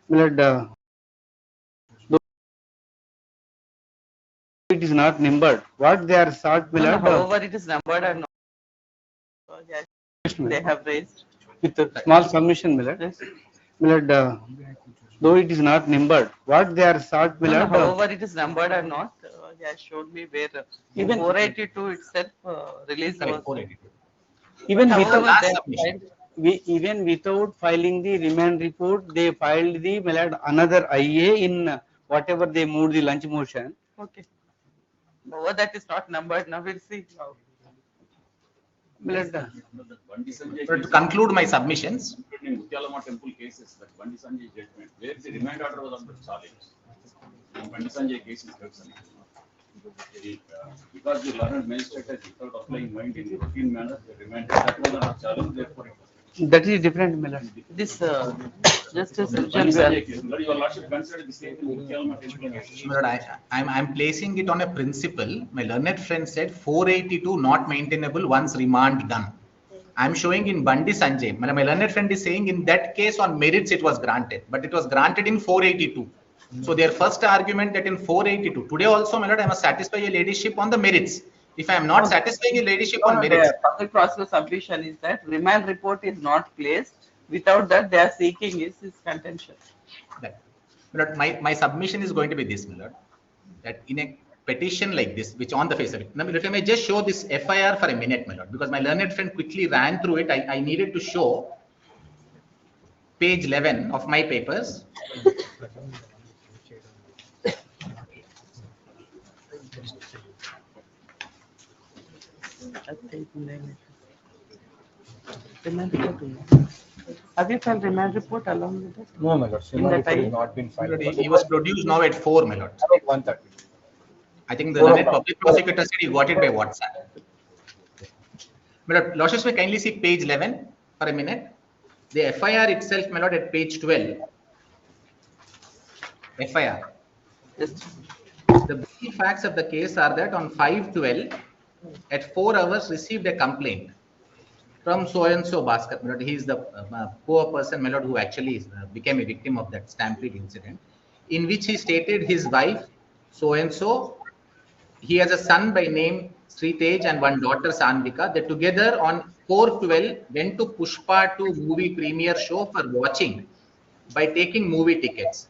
Milord, though it is not numbered. What they are sought, No, Milord? however, it is numbered or not. They have raised. With a small submission, Milord. Yes. Milord, though it is not numbered, what they are sought, No, Milord? however, it is numbered or not. He has showed me where even 482 itself release was. 482. Even However, without they submission. even without filing the remand report, they filed the Milord another IA in whatever they moved the lunch motion. Okay. However, that is not numbered. Now we'll see how. Milord, To conclude my submissions, Mutyalama temple cases, that Bandi Sanjay judgment, where the remand order was under challenge. Bandi Sanjay case is concerned. Because the learned magistrate has, without applying mind in routine manner, they remanded that was under challenge, therefore it was. that is different, Milord. This Justice Bandi Arjun Bail. Sanjay case, Your Lordship considered the same in Mutyalama temple case. Lord, I'm placing it on a principle. My learned friend said 482 not maintainable once remand done. I'm showing in Bandi Sanjay. My learned friend is saying in that case on merits it was granted, but it was granted in 482. So their first argument that in 482, today also, my lord, I must satisfy your ladyship on the merits. If I am not satisfying your ladyship on merits. The public prosecutor's submission is that remand report is not placed. Without that, they are seeking is his contention. That, my submission is going to be this, my lord, that in a petition like this, which on the face of it, now, if I may just show this FIR for a minute, my lord, because my learned friend quickly ran through it. I needed to show page 11 of my papers. Have you filed remand report along with it? No, my lord. In that Remand report has time? not been filed. He was produced now at 4, my lord. At 1:30. I think the learned public prosecutor said he got it by WhatsApp. My lord, Lordships may kindly see page 11 for a minute. The FIR itself, my lord, at page 12. FIR. Yes. The brief facts of the case are that on 5/12, at 4 hours, received a complaint from so and so Bhaskar. My lord, he is the poor person, my lord, who actually became a victim of that stampede incident, in which he stated his wife, so and so. He has a son by name Sritej and one daughter Sanvika. They together on 4/12 went to Pushpa 2 movie premiere show for watching by taking movie tickets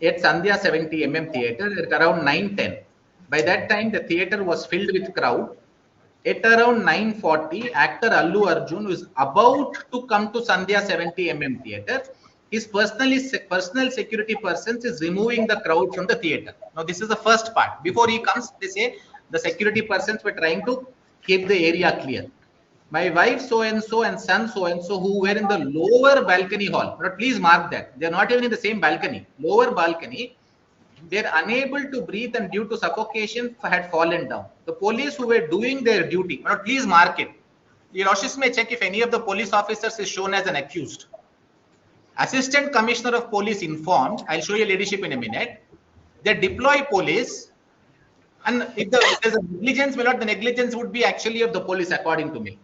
at Sandhya 70mm theatre at around 9:10. By that time, the theatre was filled with crowd. At around 9:40, actor Allu Arjun was about to come to Sandhya 70mm theatre. His personal security persons is removing the crowd from the theatre. Now, this is the first part. Before he comes, they say the security persons were trying to keep the area clear. My wife so-and-so and son so-and-so who were in the lower balcony hall. But please mark that. They're not even in the same balcony. Lower balcony. They're unable to breathe and due to suffocation had fallen down. The police who were doing their duty. But please mark it. Your Lordships may check if any of the police officers is shown as an accused. Assistant Commissioner of Police informed, I'll show you ladyship in a minute, they deploy police, and if there's a negligence, my lord, the negligence would be actually of the police, according to me.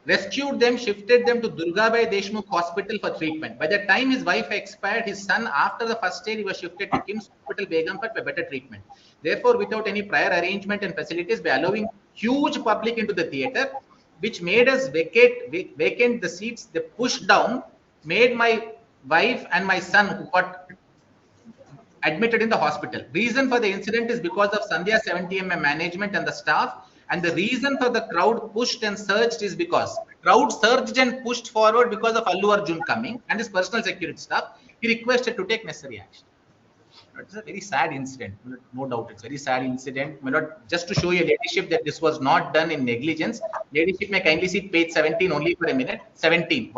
Rescued them, shifted them to Durgabai Deshmukh Hospital for treatment. By the time his wife expired, his son, after the first aid, he was shifted to Kim's Hospital, Begumpat, for better treatment. Therefore, without any prior arrangement and facilities, by allowing huge public into the theatre, which made us vacant the seats, they pushed down, made my wife and my son who got admitted in the hospital. Reason for the incident is because of Sandhya 70mm management and the staff. And the reason for the crowd pushed and surged is because crowd surged and pushed forward because of Allu Arjun coming and his personal security staff. He requested to take necessary action. It's a very sad incident. No doubt, it's a very sad incident. My lord, just to show you, ladyship, that this was not done in negligence. Ladyship may kindly see page 17 only for a minute. 17.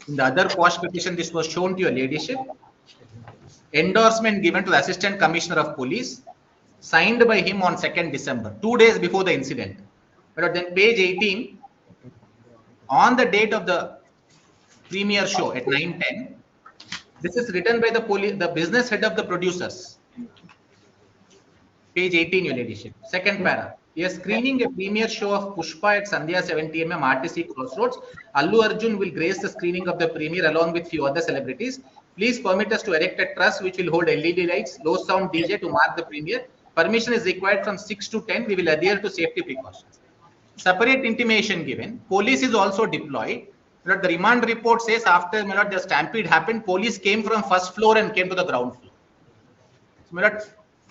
In the other quash petition, this was shown to your ladyship. Endorsement given to the Assistant Commissioner of Police, signed by him on 2nd December, 2 days before the incident. But then page 18, on the date of the premiere show at 9:10, this is written by the business head of the producers. Page 18, your ladyship. Second para. We are screening a premiere show of Pushpa at Sandhya 70mm RTC Crossroads. Allu Arjun will grace the screening of the premiere along with few other celebrities. Please permit us to erect a truss which will hold LED lights, low sound DJ to mark the premiere. Permission is required from 6 to 10. We will adhere to safety precautions. Separate intimation given. Police is also deployed. The remand report says after the stampede happened, police came from first floor and came to the ground floor. So,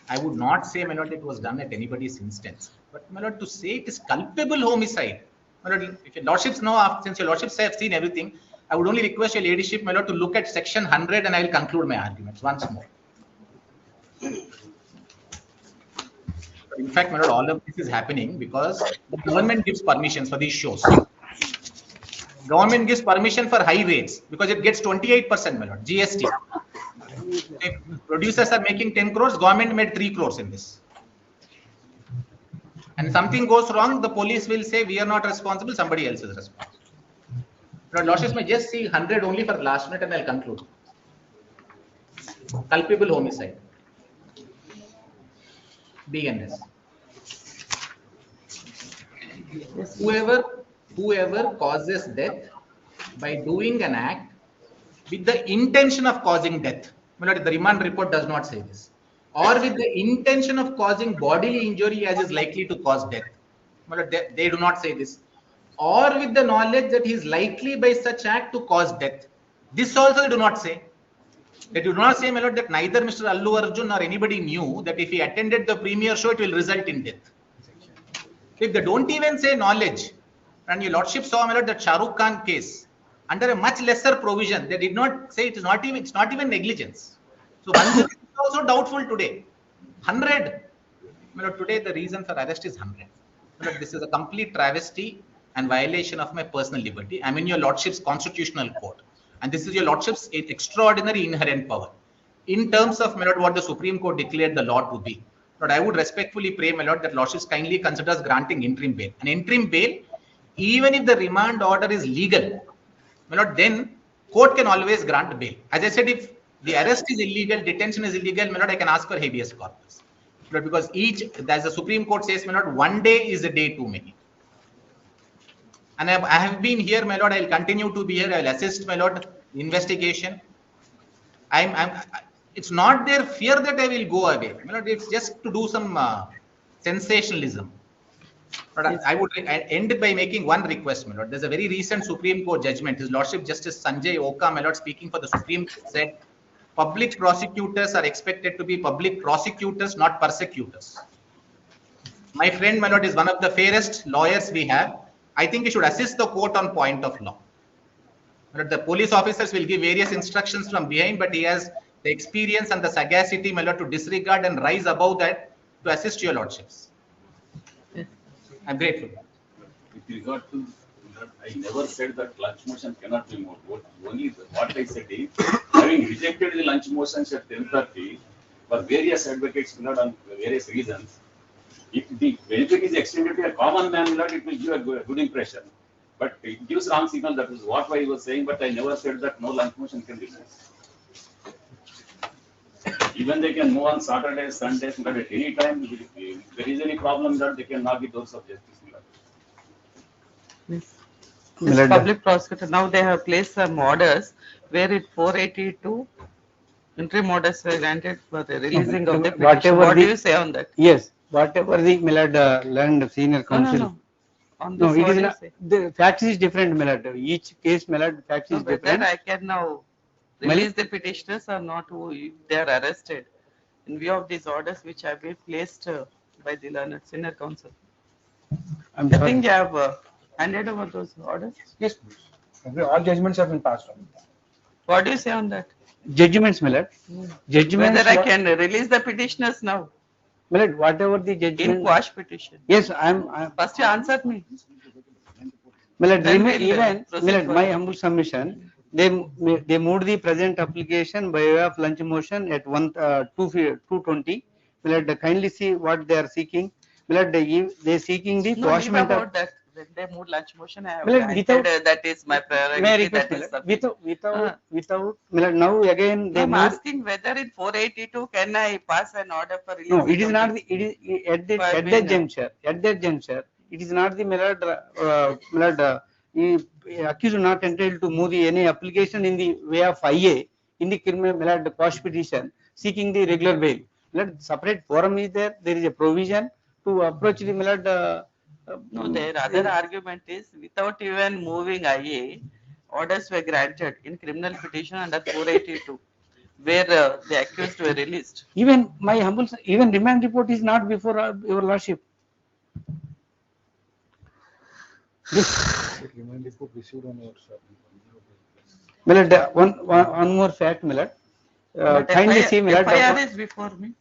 I would not say it was done at anybody's instance, but to say it is culpable homicide. If your lordships know, since your lordships have seen everything, I would only request your ladyship to look at section 100 and I will conclude my arguments once more. In fact, all of this is happening because the government gives permissions for these shows. Government gives permission for high rates because it gets 28% GST. If producers are making 10 crores, government made 3 crores in this. And something goes wrong, the police will say we are not responsible, somebody else is responsible. Losses may just see 100 only for last minute and I'll conclude. Culpable homicide. BNS. Whoever causes death by doing an act with the intention of causing death. The remand report does not say this. Or with the intention of causing bodily injury as is likely to cause death. They do not say this. Or with the knowledge that he is likely by such act to cause death. This also they do not say. They do not say, that neither Mr. Allu Arjun or anybody knew that if he attended the premiere show, it will result in death. If they don't even say knowledge, and your lordship saw that Shah Rukh Khan case, under a much lesser provision, they did not say it's not even negligence. So 100 is also doubtful today. 100. Today the reason for arrest is 100. This is a complete travesty and violation of my personal liberty. I'm in your lordship's constitutional court. And this is your lordship's extraordinary inherent power. In terms of what the Supreme Court declared the law to be. But I would respectfully pray, that lordships kindly considers granting interim bail. An interim bail, even if the remand order is legal, then court can always grant bail. As I said, if the arrest is illegal, detention is illegal, I can ask for habeas corpus. Because as the Supreme Court says, 1 day is a day too many. And I have been here, I will continue to be here. I will assist, investigation. It's not their fear that I will go away. It's just to do some sensationalism. But I would end by making one request, There's a very recent Supreme Court judgment. His Lordship Justice Sanjay Oka, speaking for the Supreme Court, said public prosecutors are expected to be public prosecutors, not persecutors. My friend, is one of the fairest lawyers we have. I think he should assist the court on point of law. The police officers will give various instructions from behind, but he has the experience and the sagacity, to disregard and rise above that to assist your lordships. I'm grateful. With regard to that, I never said that lunch motion cannot be moved. What I said is, having rejected the lunch motions at 10:30 for various advocates, on various reasons, if the benefit is extended to a common man, it will give a good impression. But it gives wrong signal. That is what I was saying. But I never said that no lunch motion can be moved. Even they can move on Saturdays, Sundays, but at any time, if there is any problem, that they can knock the doors of justice. Yes. Public prosecutor, now they have placed some orders where it 482 interim orders were granted for the releasing of the petition. What do you say on that? Yes, whatever the learned senior counsel. No. On No, this, it what is do you not. say? The facts is different, Each case, facts is But different. then I can now release the petitioners or not who if they are arrested in view of these orders which have been placed by the learned senior counsel. I'm I sorry. think you have handed over those orders. Yes, all judgments have been passed on. What do you say on that? Judgments, Judgments. Whether I can release the petitioners now Whatever the in judgment. quash petition. Yes, I'm. First you answered me. Then we'll even proceed my further. humble submission, they moved the present application by way of lunch motion at 2:20. Kindly see what they are seeking. They seeking the No, leave quashment of. about that. When they move lunch motion, I have Well, granted without- that is my priority. May I request, that is sufficient. without, now again they I'm moved. asking whether in 482 can I pass an order for release? No, it is not the, it is at that juncture, it is not the accused not entitled to move any application in the way of IA in the criminal quash petition seeking the regular bail. Separate forum is there. There is a provision to approach the No, their other argument is without even moving IA, orders were granted in criminal petition under 482, where the accused were released. Even my humble, even remand report is not before your lordship. Remand report received on your sir. One more fact, Millard. Kindly see, Millard. FIR is before me.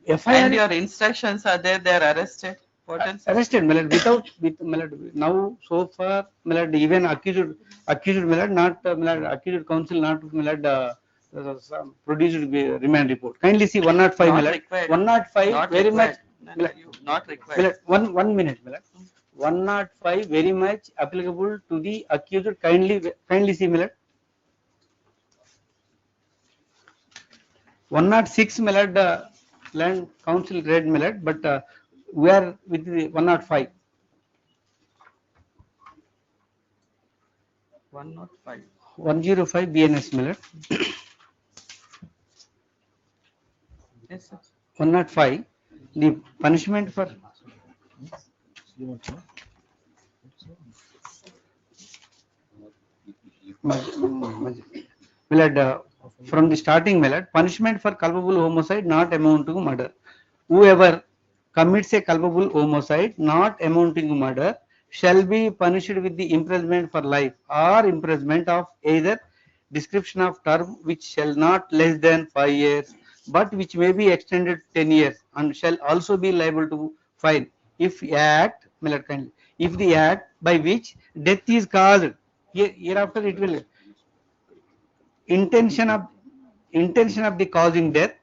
FIR And your instructions are there, they are arrested. What else? Arrested, Millard, with Millard. Now, so far, Millard, even accused Millard, not Millard, accused counsel, not Millard, produced remand report. Kindly see 105, Not Millard. required. 105, Not very required. much. No, Millard, not required. Millard, one minute, Millard. 105, very much applicable to the accused. Kindly see, Millard. 106, Millard, land council read, Millard, but we are with the 105. 105. 105 BNS, Millard. Yes, sir. 105, the punishment for Millard, from the starting, Millard, punishment for culpable homicide not amounting to murder. Whoever commits a culpable homicide not amounting to murder shall be punished with the imprisonment for life or imprisonment of either description of term which shall not less than 5 years, but which may be extended 10 years, and shall also be liable to fine if act, Millard, kindly, if the act by which death is caused, hereafter it will intention of the causing death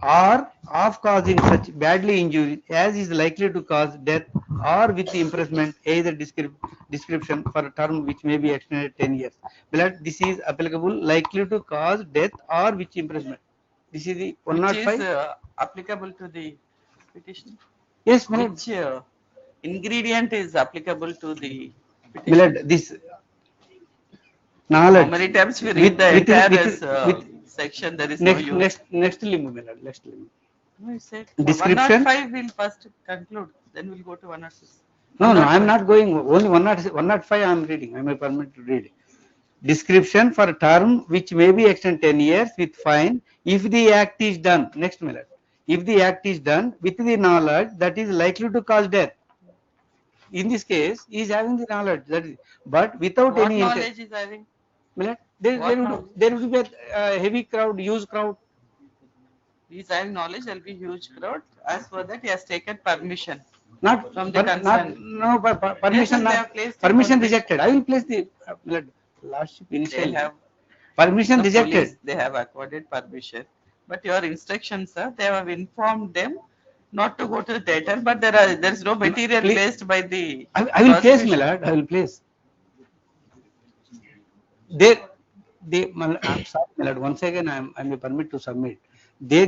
or of causing such badly injury as is likely to cause death, or with the imprisonment either description for a term which may be extended 10 years. But this is applicable likely to cause death or which imprisonment. This is the Which 105. is applicable to the petition. Yes, Millard. Which ingredient is applicable to the petition? Millard, this knowledge. How many times we read the entire section, there is no use. Next limb, Millard, next limb. No, you said Description. 105 will first conclude, then we'll go to 106. No, I am not going. Only 105 I am reading. I am permitted to read. Description for a term which may be extended 10 years with fine if the act is done. Next, Millard. If the act is done with the knowledge that is likely to cause death. In this case, he is having the knowledge that is, but without What any knowledge is having? Millard, there would be a heavy crowd, huge crowd. He is having knowledge, there will be huge crowd. As for that, he has taken permission. Not From the concern. Permission, Yes, they have placed permission the rejected. I will place the lordship They initially. have Permission the rejected. police, they have accorded permission. But your instructions, sir, they have informed them not to go to the theatre, but there is no material Please. placed by the I will place, prosecution. Millard. I will place. I'm sorry, Millard. Once again, I may permit to submit. They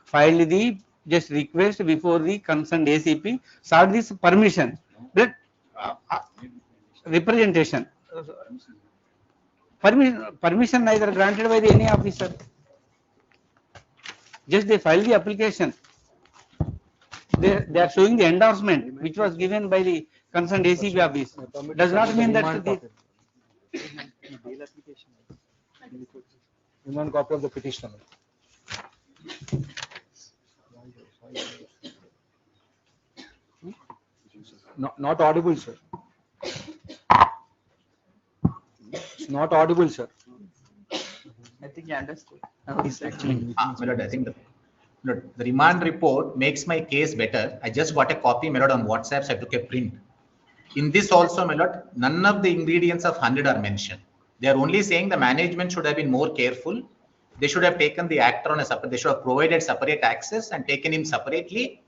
filed the just request before the concerned ACP, sought this permission. That representation. Permission neither granted by the any officer. Just they filed the application. They are showing the endorsement which was given by the concerned ACP office. Does not mean that the Remand copy of the petition. Not audible, sir. It's not audible, sir. I think you understood. Milord, I think the remand report makes my case better. I just got a copy, Milord, on WhatsApp, so I took a print. In this also, Milord, none of the ingredients of 100 are mentioned. They are only saying the management should have been more careful. They should have taken the actor on a separate, they should have provided separate access and taken him separately.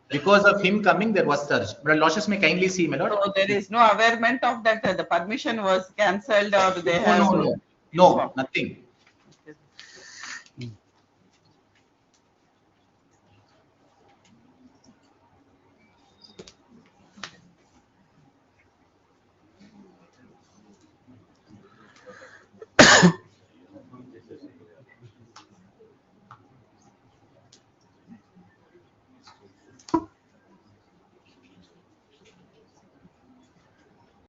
Because of him coming, there was surge. But Losses may kindly see, Milord. So there is no awareness of that the permission was cancelled or they have No, nothing.